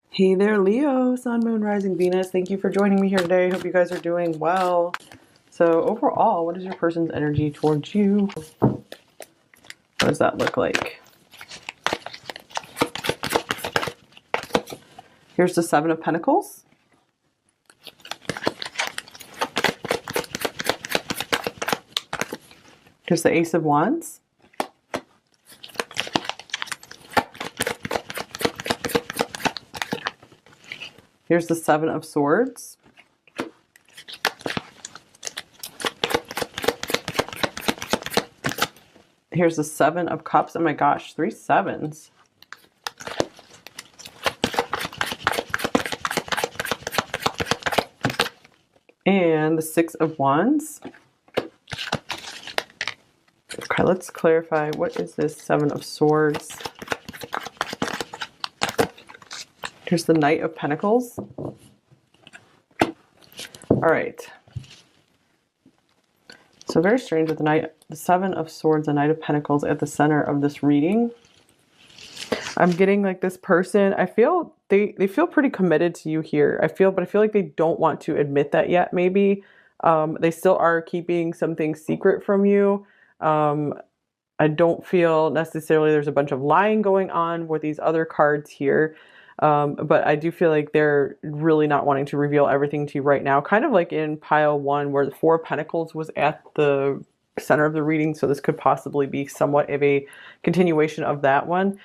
Hey there, Leo, Sun, Moon, Rising, Venus. Thank you for joining me here today. Hope you guys are doing well. So overall, what is your person's energy towards you? What does that look like? Here's the Seven of Pentacles. Here's the Ace of Wands. Here's the Seven of Swords. Here's the Seven of Cups. Oh my gosh, 3 sevens. And the Six of Wands. Okay, let's clarify. What is this Seven of Swords? Here's the Knight of Pentacles. All right. So very strange with the Seven of Swords, the Knight of Pentacles at the center of this reading. I'm getting like this person, I feel they feel pretty committed to you here. But I feel like they don't want to admit that yet, maybe. They still are keeping something secret from you. I don't feel necessarily there's a bunch of lying going on with these other cards here. But I do feel like they're really not wanting to reveal everything to you right now. Kind of like in pile 1 where the Four of Pentacles was at the center of the reading. So this could possibly be somewhat of a continuation of that one.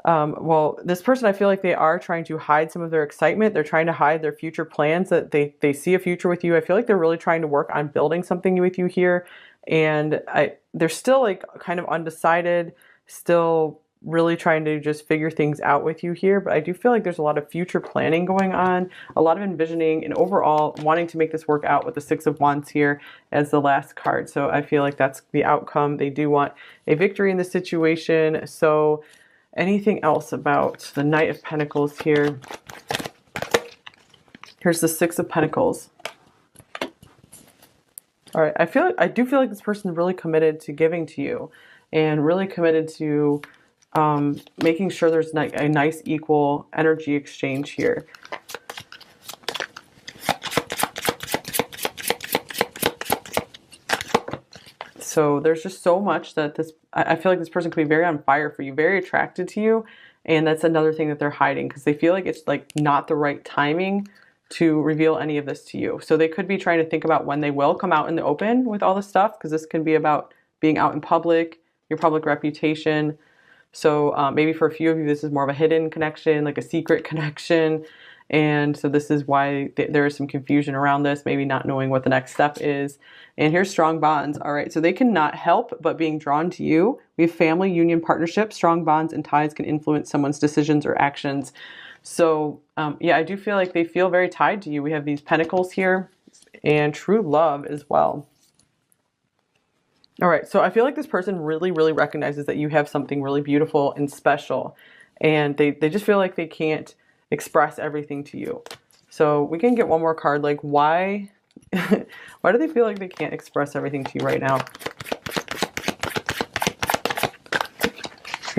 Well, this person, I feel like they are trying to hide some of their excitement. They're trying to hide their future plans, that they see a future with you. I feel like they're really trying to work on building something with you here. And they're still like kind of undecided, still really trying to just figure things out with you here. But I do feel like there's a lot of future planning going on, a lot of envisioning, and overall wanting to make this work out with the Six of Wands here as the last card. So I feel like that's the outcome. They do want a victory in this situation. So anything else about the Knight of Pentacles here? Here's the Six of Pentacles. All right, I do feel like this person is really committed to giving to you and really committed to making sure there's a nice equal energy exchange here. So there's just so much that I feel like this person could be very on fire for you, very attracted to you. And that's another thing that they're hiding because they feel like it's like not the right timing to reveal any of this to you. So they could be trying to think about when they will come out in the open with all this stuff, because this can be about being out in public, your public reputation. So maybe for a few of you, this is more of a hidden connection, like a secret connection. And so this is why there is some confusion around this, maybe not knowing what the next step is. And here's strong bonds. All right, so they cannot help but being drawn to you. We have family, union, partnership. Strong bonds and ties can influence someone's decisions or actions. So yeah, I do feel like they feel very tied to you. We have these pentacles here and true love as well. All right, so I feel like this person really, really recognizes that you have something really beautiful and special. And they just feel like they can't express everything to you. So we can get one more card. Like why why do they feel like they can't express everything to you right now?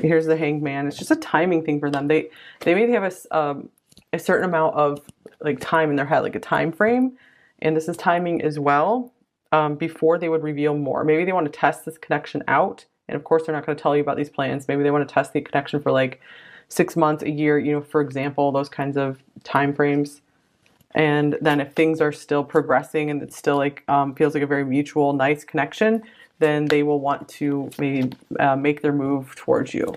Here's the Hanged Man. It's just a timing thing for them. They maybe have a certain amount of like time in their head, like a time frame, and this is timing as well, before they would reveal more. Maybe they want to test this connection out, and of course they're not going to tell you about these plans. Maybe they want to test the connection for like 6 months, a year, you know, for example, those kinds of time frames. And then if things are still progressing and it's still like feels like a very mutual, nice connection, then they will want to maybe make their move towards you.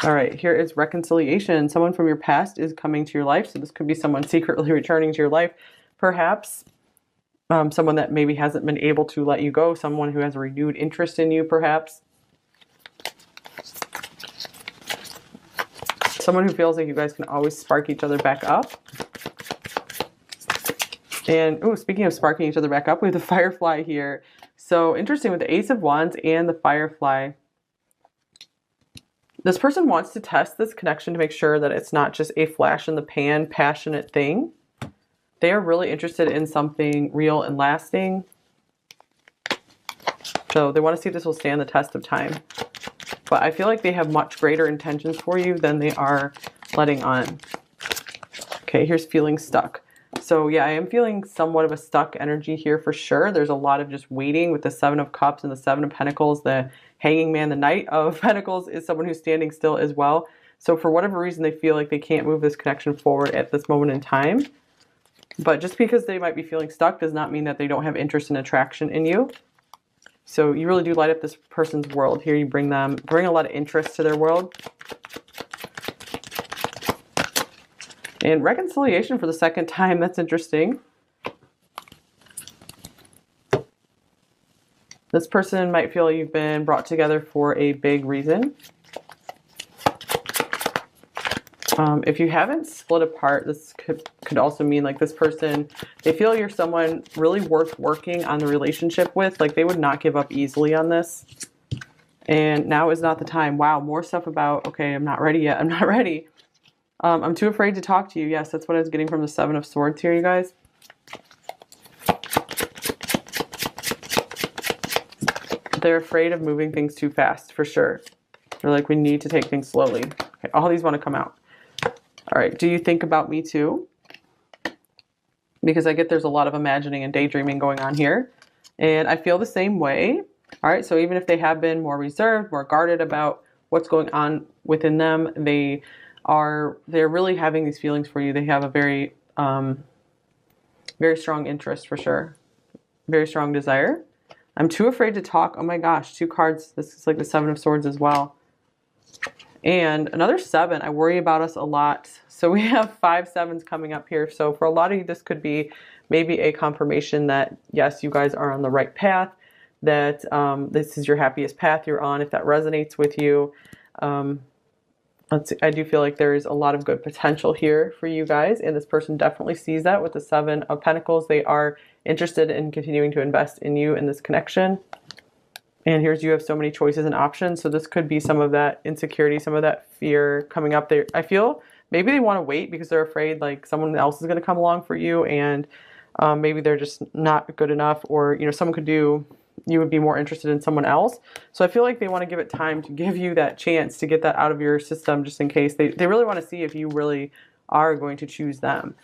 All right, here is reconciliation. Someone from your past is coming to your life. So this could be someone secretly returning to your life, perhaps. Someone that maybe hasn't been able to let you go. Someone who has a renewed interest in you, perhaps. Someone who feels like you guys can always spark each other back up. And, oh, speaking of sparking each other back up, we have the Firefly here. So interesting with the Ace of Wands and the Firefly. This person wants to test this connection to make sure that it's not just a flash in the pan, passionate thing. They are really interested in something real and lasting. So they want to see if this will stand the test of time. but I feel like they have much greater intentions for you than they are letting on. Okay, here's feeling stuck. So yeah, I am feeling somewhat of a stuck energy here for sure. There's a lot of just waiting with the Seven of Cups and the Seven of Pentacles. The Hanging Man, the Knight of Pentacles, is someone who's standing still as well. So for whatever reason, they feel like they can't move this connection forward at this moment in time. But just because they might be feeling stuck does not mean that they don't have interest and attraction in you. So you really do light up this person's world. Here you bring a lot of interest to their world. And reconciliation for the second time. That's interesting. This person might feel you've been brought together for a big reason. If you haven't split apart, this could also mean like this person, they feel you're someone really worth working on the relationship with. Like they would not give up easily on this. And now is not the time. Wow, more stuff about, okay, I'm not ready yet. I'm not ready. I'm too afraid to talk to you. Yes, that's what I was getting from the Seven of Swords here, you guys. They're afraid of moving things too fast, for sure. They're like, we need to take things slowly. Okay, all these want to come out. All right, do you think about me too? Because I get there's a lot of imagining and daydreaming going on here. And I feel the same way. All right, so even if they have been more reserved, more guarded about what's going on within them, they're really having these feelings for you. They have a very, very strong interest for sure. Very strong desire. I'm too afraid to talk. Oh my gosh, 2 cards. This is like the Seven of Swords as well. And another 7, I worry about us a lot. So we have 5 sevens coming up here. So for a lot of you, this could be maybe a confirmation that, yes, you guys are on the right path, that this is your happiest path you're on, if that resonates with you. I do feel like there is a lot of good potential here for you guys. And this person definitely sees that with the 7 of Pentacles. They are interested in continuing to invest in you in this connection. And here's you have so many choices and options. So this could be some of that insecurity, some of that fear coming up there. I feel maybe they want to wait because they're afraid like someone else is going to come along for you, and maybe they're just not good enough, or you would be more interested in someone else. So I feel like they want to give it time to give you that chance to get that out of your system, just in case. They really want to see if you really are going to choose them,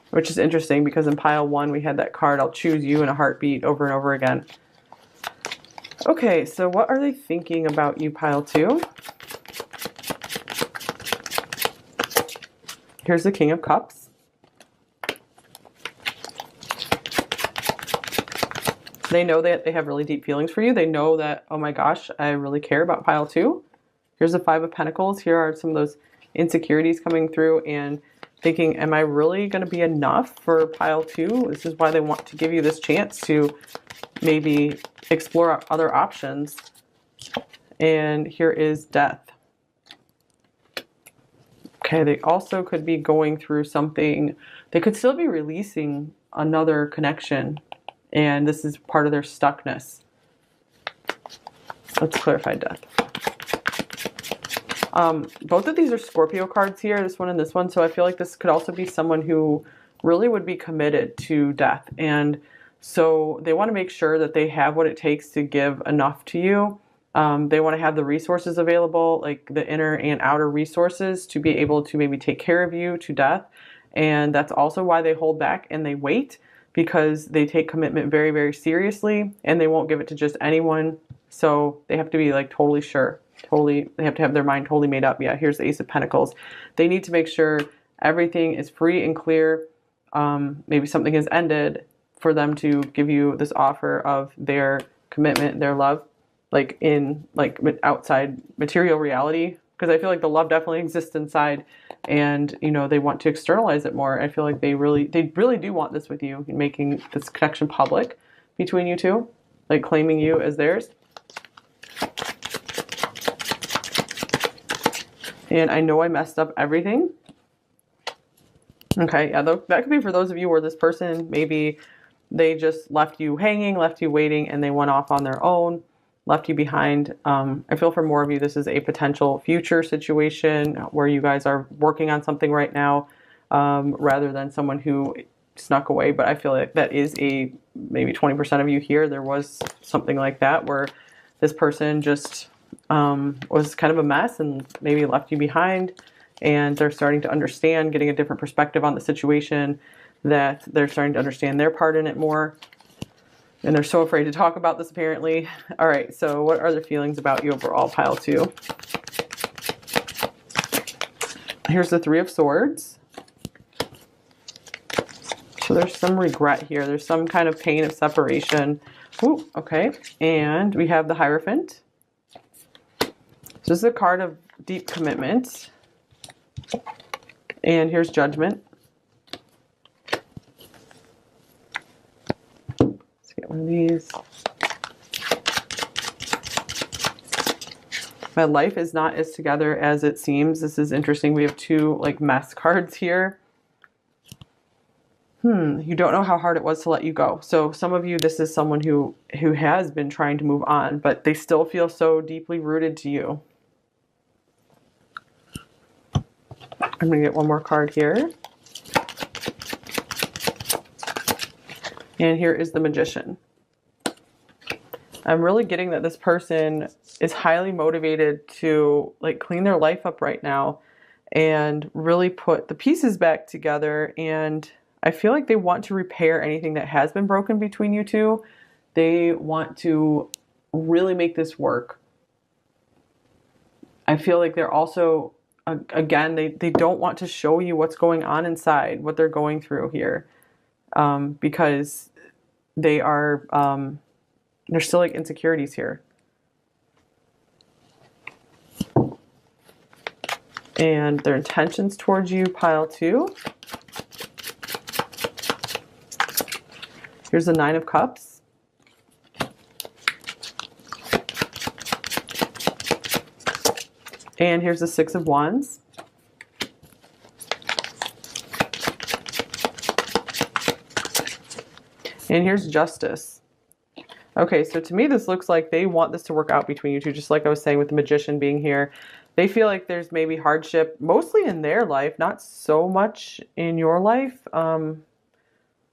which is interesting because in pile 1 we had that card, I'll choose you in a heartbeat, over and over again. Okay, so what are they thinking about you, pile 2? Here's the King of Cups. They know that they have really deep feelings for you. They know that, oh my gosh, I really care about pile 2. Here's the 5 of Pentacles. Here are some of those insecurities coming through and thinking, am I really going to be enough for pile 2? This is why they want to give you this chance to maybe explore other options. And here is Death. Okay, they also could be going through something. They could still be releasing another connection, and this is part of their stuckness. Let's clarify Death. Both of these are Scorpio cards here, this one and this one. So I feel like this could also be someone who really would be committed to Death. And so they want to make sure that they have what it takes to give enough to you. They want to have the resources available, like the inner and outer resources, to be able to maybe take care of you to death. And that's also why they hold back and they wait, because they take commitment very, very seriously, and they won't give it to just anyone. So they have to be like totally sure. They have to have their mind totally made up. Yeah, here's the Ace of Pentacles. They need to make sure everything is free and clear. Maybe something has ended for them to give you this offer of their commitment, their love, like in like outside material reality. Because I feel like the love definitely exists inside, and they want to externalize it more. I feel like they really do want this with you, making this connection public between you two, like claiming you as theirs. And I know I messed up everything. Okay, yeah, that could be for those of you where this person, maybe they just left you hanging, left you waiting, and they went off on their own, left you behind. I feel for more of you, this is a potential future situation where you guys are working on something right now, rather than someone who snuck away. But I feel like that is maybe 20% of you here. There was something like that where this person just was kind of a mess and maybe left you behind, and they're starting to understand, getting a different perspective on the situation, that they're starting to understand their part in it more. And they're so afraid to talk about this, apparently. All right, so what are the feelings about you overall, pile 2? Here's the 3 of Swords. So there's some regret here. There's some kind of pain of separation. Ooh, okay. And we have the Hierophant. So this is a card of deep commitment. And here's Judgment. Let's get one of these. My life is not as together as it seems. This is interesting. We have 2 like mess cards here. You don't know how hard it was to let you go. So some of you, this is someone who has been trying to move on, but they still feel so deeply rooted to you. I'm going to get one more card here. And here is the Magician. I'm really getting that this person is highly motivated to like clean their life up right now and really put the pieces back together. And I feel like they want to repair anything that has been broken between you two. They want to really make this work. I feel like they're also, again, they don't want to show you what's going on inside, what they're going through here, because they are, there's still like insecurities here. And their intentions towards you, pile 2. Here's the 9 of Cups. And here's the 6 of Wands. And here's Justice. Okay, so to me this looks like they want this to work out between you two, just like I was saying with the Magician being here. They feel like there's maybe hardship, mostly in their life, not so much in your life.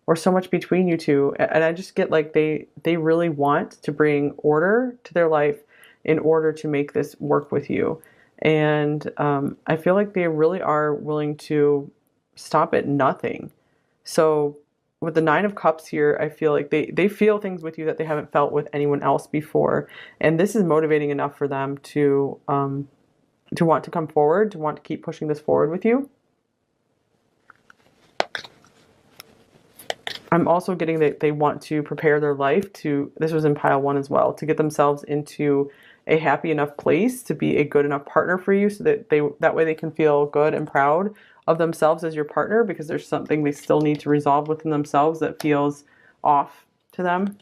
Or so much between you two. And I just get like they really want to bring order to their life in order to make this work with you. And I feel like they really are willing to stop at nothing. So with the 9 of Cups here, I feel like they feel things with you that they haven't felt with anyone else before. And this is motivating enough for them to want to come forward, to want to keep pushing this forward with you. I'm also getting that they want to prepare their life to, this was in pile 1 as well, to get themselves into a happy enough place to be a good enough partner for you, so that that way they can feel good and proud of themselves as your partner, because there's something they still need to resolve within themselves that feels off to them.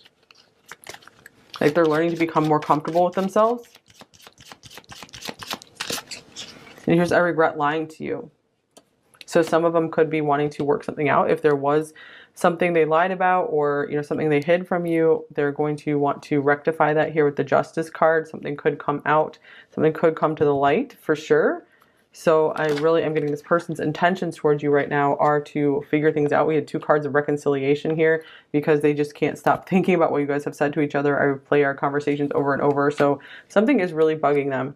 Like they're learning to become more comfortable with themselves. And here's, I regret lying to you. So some of them could be wanting to work something out. If there was something they lied about, or something they hid from you, they're going to want to rectify that here with the Justice card. Something could come out, something could come to the light for sure. So I really am getting this person's intentions towards you right now are to figure things out. We had 2 cards of reconciliation here because they just can't stop thinking about what you guys have said to each other. I replay our conversations over and over. So something is really bugging them.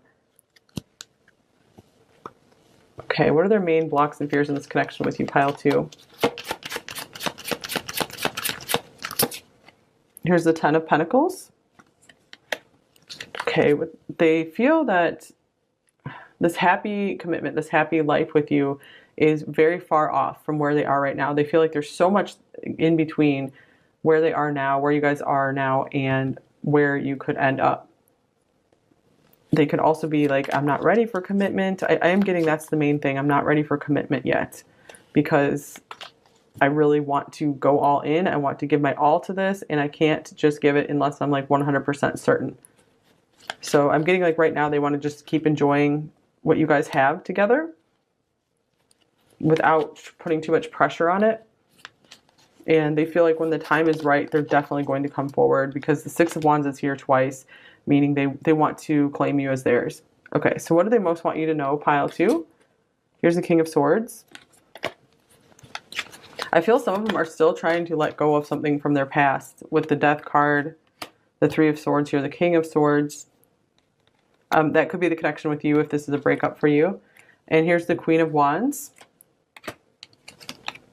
Okay, what are their main blocks and fears in this connection with you, pile 2? Here's the 10 of Pentacles. Okay, they feel that this happy commitment, this happy life with you is very far off from where they are right now. They feel like there's so much in between where they are now, where you guys are now, and where you could end up. They could also be like, I'm not ready for commitment. I am getting that's the main thing. I'm not ready for commitment yet because I really want to go all in. I want to give my all to this, and I can't just give it unless I'm like 100% certain. So I'm getting like right now they want to just keep enjoying what you guys have together without putting too much pressure on it. And they feel like when the time is right, they're definitely going to come forward, because the 6 of Wands is here twice, meaning they want to claim you as theirs. Okay, so what do they most want you to know, pile 2? Here's the King of Swords. I feel some of them are still trying to let go of something from their past with the Death card, the 3 of Swords here, the King of Swords. That could be the connection with you if this is a breakup for you. And here's the Queen of Wands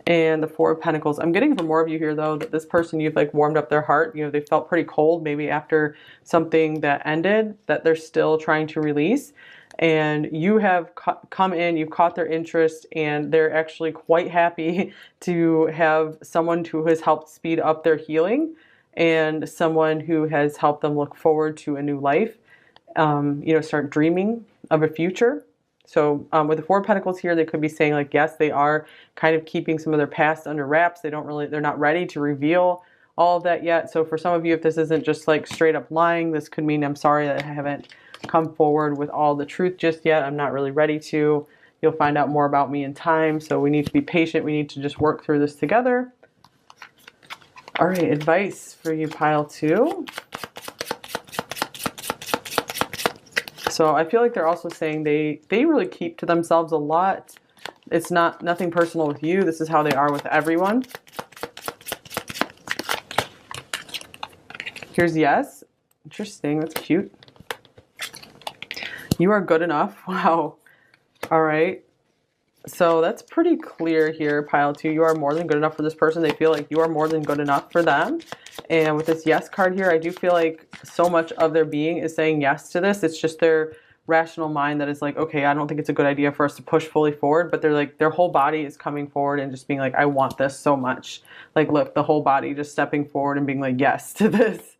and the Four of Pentacles. I'm getting from more of you here, though, that this person, you've like warmed up their heart. You know, they felt pretty cold maybe after something that ended that they're still trying to release. And you have come in, you've caught their interest, and they're actually quite happy to have someone who has helped speed up their healing and someone who has helped them look forward to a new life, you know, start dreaming of a future. So with the Four of Pentacles here, they could be saying like, yes, they are kind of keeping some of their past under wraps. They're not ready to reveal all of that yet. So for some of you, if this isn't just like straight up lying, this could mean I'm sorry that I haven't come forward with all the truth just yet. I'm not really ready to. You'll find out more about me in time. So we need to be patient. We need to just work through this together. All right, advice for you, pile 2. So I feel like they're also saying they really keep to themselves a lot. It's nothing personal with you. This is how they are with everyone. Here's yes. Interesting. That's cute. You are good enough. Wow. All right. So that's pretty clear here, pile 2. You are more than good enough for this person. They feel like you are more than good enough for them. And with this yes card here, I do feel like so much of their being is saying yes to this. It's just their rational mind that is like, okay, I don't think it's a good idea for us to push fully forward. But they're like, their whole body is coming forward and just being like, I want this so much. Like, look, the whole body just stepping forward and being like, yes to this.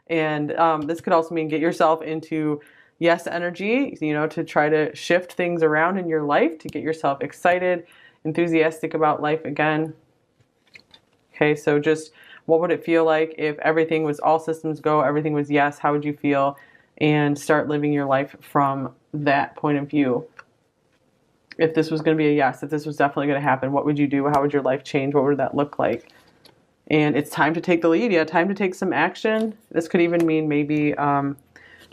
And this could also mean get yourself into yes energy, you know, to try to shift things around in your life, to get yourself excited, enthusiastic about life again. Okay, so just what would it feel like if everything was all systems go, everything was yes, how would you feel? And start living your life from that point of view. If this was going to be a yes, if this was definitely going to happen, what would you do? How would your life change? What would that look like? And it's time to take the lead. Yeah, time to take some action. This could even mean maybe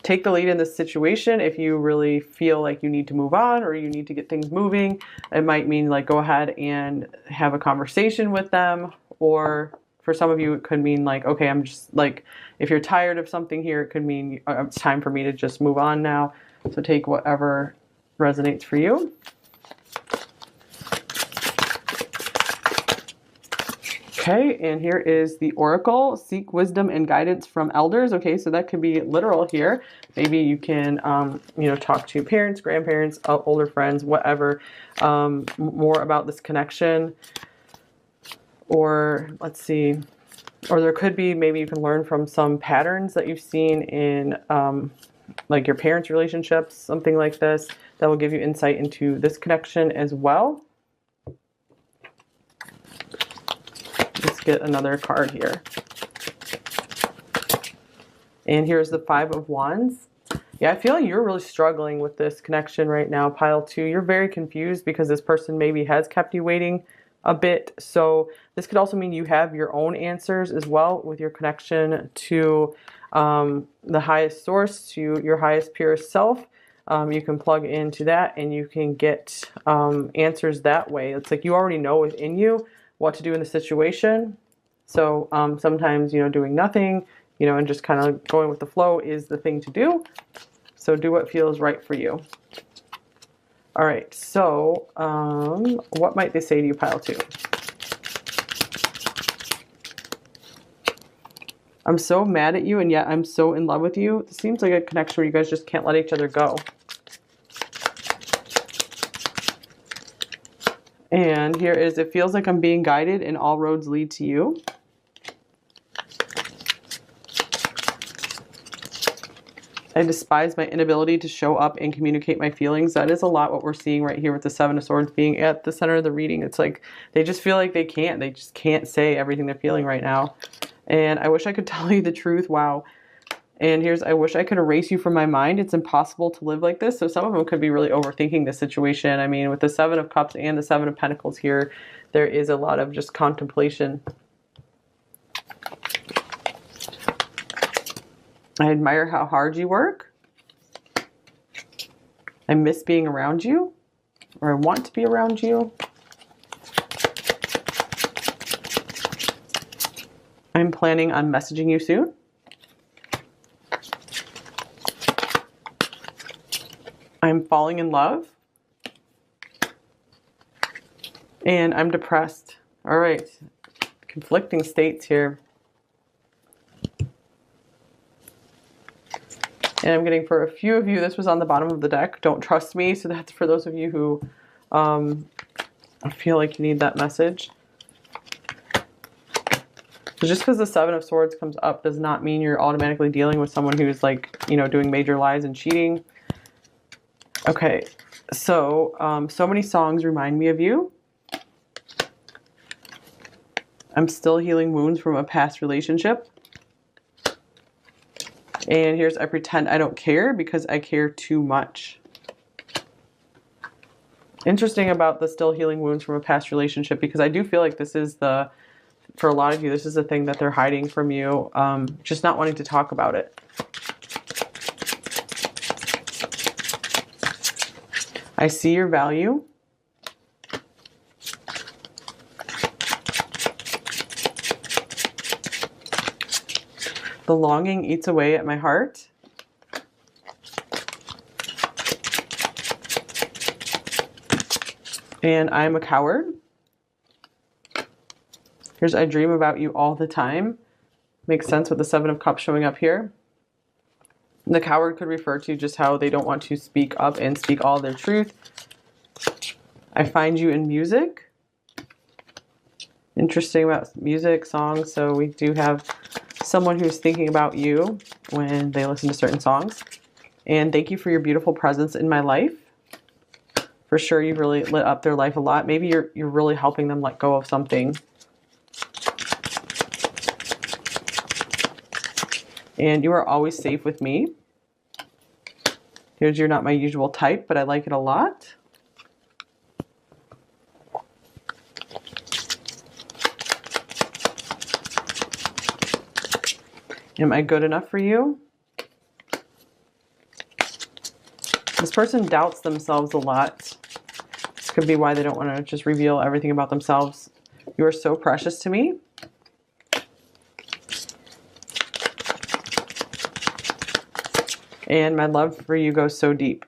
take the lead in this situation. If you really feel like you need to move on or you need to get things moving, it might mean like go ahead and have a conversation with them. Or for some of you, it could mean like, okay, I'm just like, if you're tired of something here, it could mean it's time for me to just move on now. So take whatever resonates for you. Okay, and here is the Oracle. Seek wisdom and guidance from elders. Okay, so that could be literal here. Maybe you can, you know, talk to parents, grandparents, older friends, whatever, more about this connection. Or let's see, or there could be, maybe you can learn from some patterns that you've seen in like your parents' relationships, something like this, that will give you insight into this connection as well. Let's get another card here. And here's the Five of Wands. Yeah, I feel like you're really struggling with this connection right now, pile 2. You're very confused because this person maybe has kept you waiting a bit. So this could also mean you have your own answers as well with your connection to the highest source, to your highest, purest self. You can plug into that and you can get answers that way. It's like you already know within you what to do in the situation. So sometimes, you know, doing nothing, you know, and just kind of going with the flow is the thing to do. So do what feels right for you. All right, so what might they say to you, pile 2? I'm so mad at you, and yet I'm so in love with you. It seems like a connection where you guys just can't let each other go. And here is, it feels like I'm being guided and all roads lead to you. I despise my inability to show up and communicate my feelings. That is a lot what we're seeing right here with the Seven of Swords being at the center of the reading. It's like they just feel like they just can't say everything they're feeling right now. And I wish I could tell you the truth. Wow. And here's, I wish I could erase you from my mind. It's impossible to live like this. So some of them could be really overthinking this situation. I mean, with the Seven of Cups and the Seven of Pentacles here, there is a lot of just contemplation. I admire how hard you work. I miss being around you, or I want to be around you. I'm planning on messaging you soon. I'm falling in love. And I'm depressed. All right. Conflicting states here. And I'm getting for a few of you, this was on the bottom of the deck. Don't trust me. So that's for those of you who feel like you need that message. So just because the Seven of Swords comes up does not mean you're automatically dealing with someone who's like, you know, doing major lies and cheating. Okay. So, so many songs remind me of you. I'm still healing wounds from a past relationship. And here's, I pretend I don't care because I care too much. Interesting about the still healing wounds from a past relationship, because I do feel like this is the, for a lot of you, this is the thing that they're hiding from you, just not wanting to talk about it. I see your value. The longing eats away at my heart. And I'm a coward. Here's, I dream about you all the time. Makes sense with the Seven of Cups showing up here. The coward could refer to just how they don't want to speak up and speak all their truth. I find you in music. Interesting about music, songs. So we do have someone who's thinking about you when they listen to certain songs. And thank you for your beautiful presence in my life. For sure, you've really lit up their life a lot. Maybe you're really helping them let go of something. And you are always safe with me. Here's, you're not my usual type, but I like it a lot. Am I good enough for you? This person doubts themselves a lot. This could be why they don't want to just reveal everything about themselves. You are so precious to me. And my love for you goes so deep.